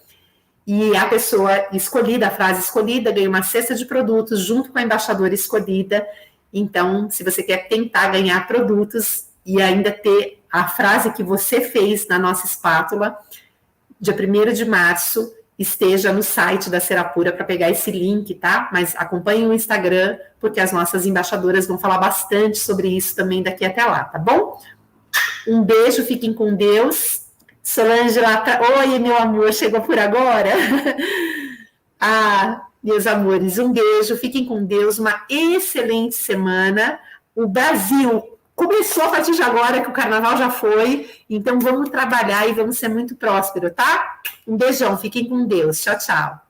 E a pessoa escolhida, a frase escolhida, ganha uma cesta de produtos junto com a embaixadora escolhida. Então, se você quer tentar ganhar produtos e ainda ter a frase que você fez na nossa espátula, dia 1º de março, esteja no site da Cera Pura para pegar esse link, tá? Mas acompanhe o Instagram, porque as nossas embaixadoras vão falar bastante sobre isso também daqui até lá, tá bom? Um beijo, fiquem com Deus. Solange lá tá... Oi, meu amor, chegou por agora? Ah, meus amores, um beijo, fiquem com Deus, uma excelente semana. O Brasil começou a partir de agora, que o carnaval já foi, então vamos trabalhar e vamos ser muito prósperos, tá? Um beijão, fiquem com Deus. Tchau, tchau.